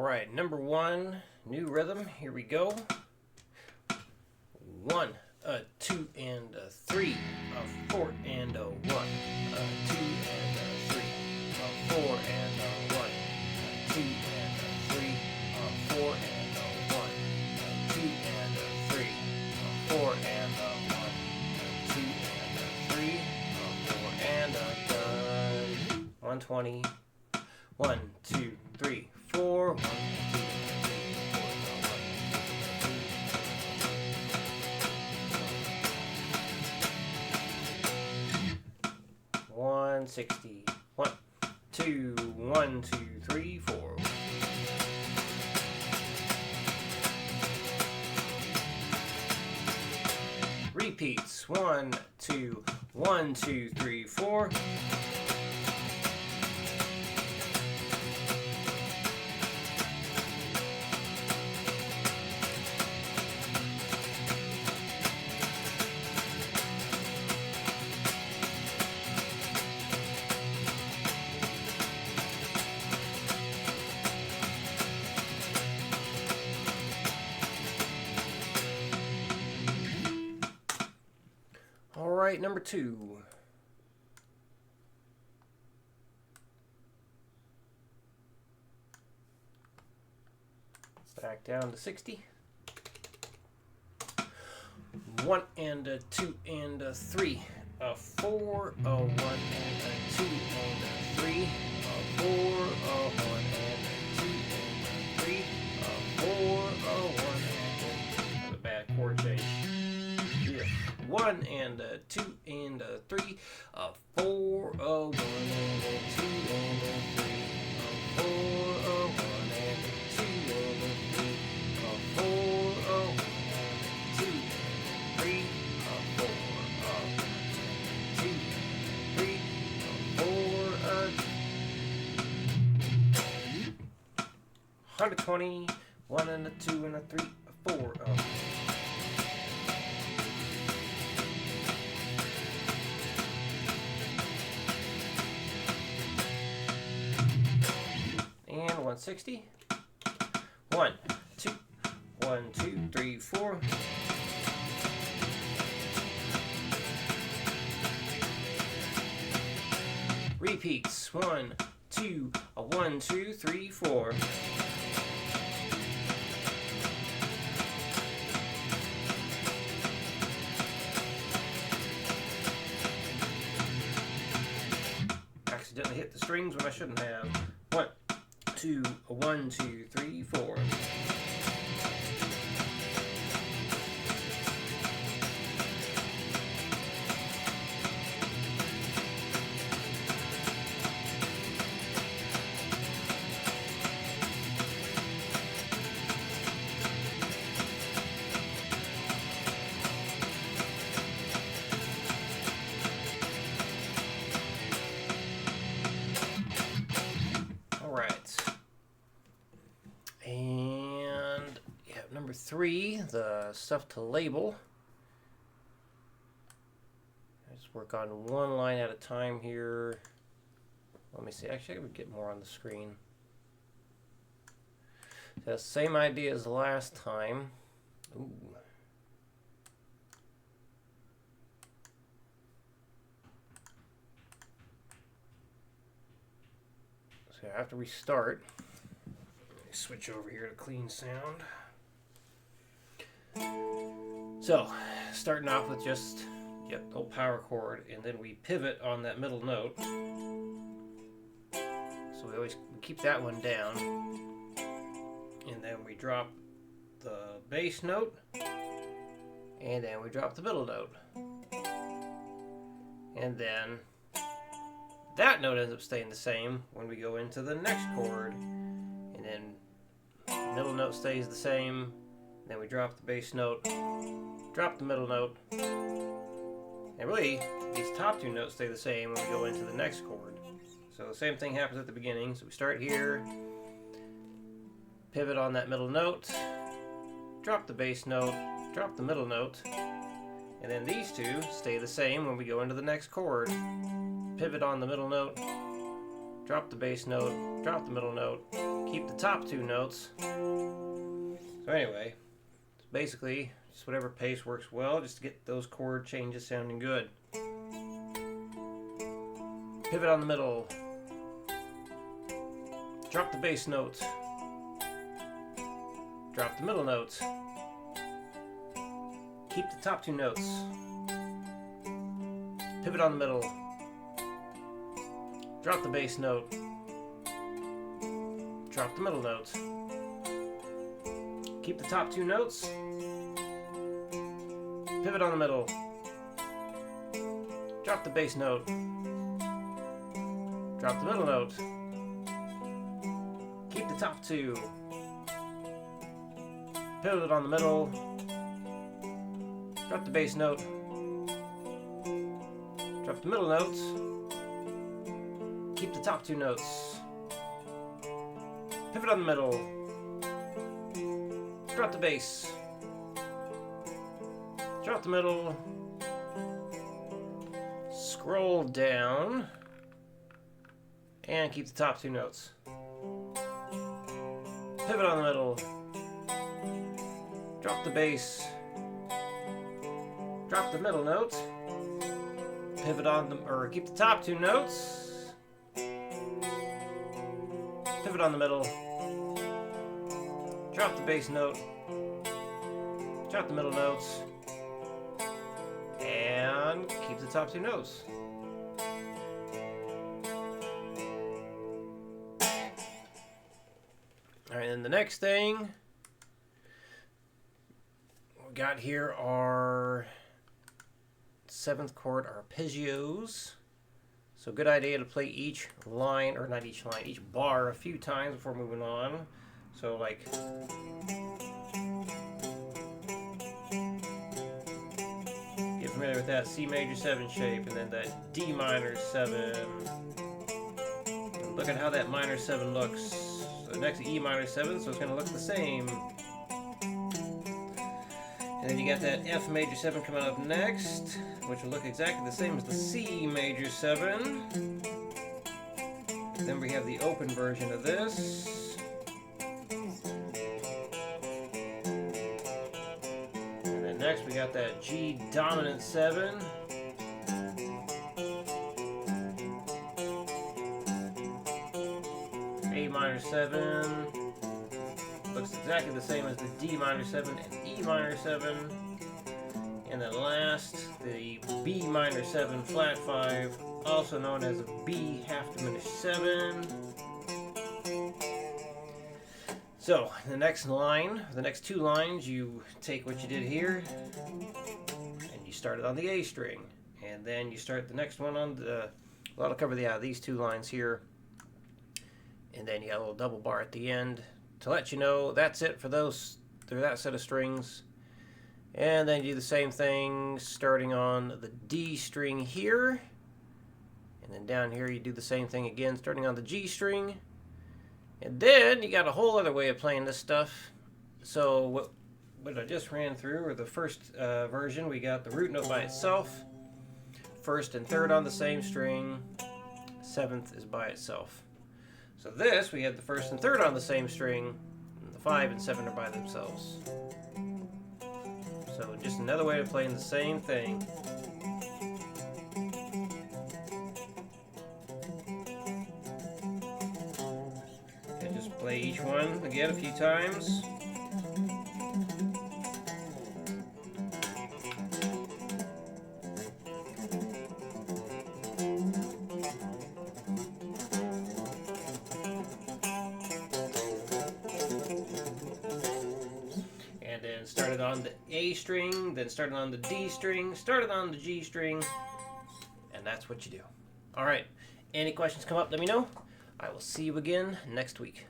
right, number one, new rhythm. Here we go. 1, a 2 and a 3, a 4 and a 1, a 2 and a 3, a 4 and a 1, a 2 and a 3, a 4 and a 1, a 2 and a 3, a 4 and a 1, a 2 and a 3, a 4 and a done. 120. 1, 2, 3, 4. 1, 2, 3, 4. 160. 1, 2, 1, 2, 3, 4. Repeats. 1, 2, 1, 2, 3, 4. All right, number 2. Back down to 60. 1 and a 2 and a 3, a 4, a 1 and a 2 and a 3, a 4, a 1 and a 2 and a 3, a 4, a 1 and a bad chord change. 1 and a 2 and a 3, a 4, a 1 and a 2 and a 3, a 4, a 1 and a 2 and a 3, a 4, a 1 and a 2 and a 3, a 4, a 1 and a 2 and a 3, a 4, a 120, 1 and a 2 and a 3, a 4, a and 160. 1, 2, 1, 2, 3, 4. Repeats. 1, 2, a 1, 2, 3, 4. Accidentally hit the strings when I shouldn't have. 1, 2, a 1, 2, 3, 4. And number 3, the stuff to label. Let's work on one line at a time here. Let me see. Actually, I would get more on the screen. So same idea as last time. Ooh. So I have to restart. Switch over here to clean sound. So, starting off with just the old power chord, and then we pivot on that middle note. So we always keep that one down, and then we drop the bass note, and then we drop the middle note, and then that note ends up staying the same when we go into the next chord. And then middle note stays the same. Then we drop the bass note, drop the middle note. And really, these top 2 notes stay the same when we go into the next chord. So the same thing happens at the beginning. So we start here, pivot on that middle note, drop the bass note, drop the middle note. And then these 2 stay the same when we go into the next chord. Pivot on the middle note, drop the bass note, drop the middle note, keep the top two notes. So anyway, it's basically just whatever pace works well, just to get those chord changes sounding good. Pivot on the middle. Drop the bass notes. Drop the middle notes. Keep the top two notes. Pivot on the middle. Drop the bass note. Drop the middle notes. Keep the top two notes. Pivot on the middle. Drop the bass note. Drop the middle note. Keep the top two. Pivot on the middle. Drop the bass note. Drop the middle notes. Keep the top two notes. Pivot on the middle. Drop the bass. Drop the middle. Scroll down. And keep the top two notes. Pivot on the middle. Drop the bass. Drop the middle note. Pivot on the, or keep the top two notes. Pivot on the middle. Drop the bass note. Drop the middle notes. And keep the top two notes. Alright, and the next thing we got here are 7th chord arpeggios. So good idea to play each line, or not each line, each bar a few times before moving on. So like get familiar with that C major 7 shape, and then that D minor 7. And look at how that minor 7 looks. So next to E minor 7, so it's going to look the same. And then you got that F major 7 coming up next, which will look exactly the same as the C major 7. Then we have the open version of this. And then next we got that G dominant 7. A minor 7. Looks exactly the same as the D minor 7 and E minor 7. And then last, the B minor 7 flat 5, also known as a B half diminished 7. So, the next line, the next two lines, you take what you did here, and you start it on the A string. And then you start the next one on the, well, I'll cover these two lines here. And then you got a little double bar at the end to let you know that's it for that set of strings. And then you do the same thing starting on the D string here. And then down here you do the same thing again starting on the G string. And then you got a whole other way of playing this stuff. So what I just ran through, or the first version, we got the root note by itself. First and third on the same string. 7th is by itself. So this, we had the first and third on the same string, and the 5 and 7 are by themselves. So just another way of playing the same thing. And just play each one again a few times. Started on the A string, then started on the D string, started on the G string, and that's what you do. Alright, any questions come up, let me know. I will see you again next week.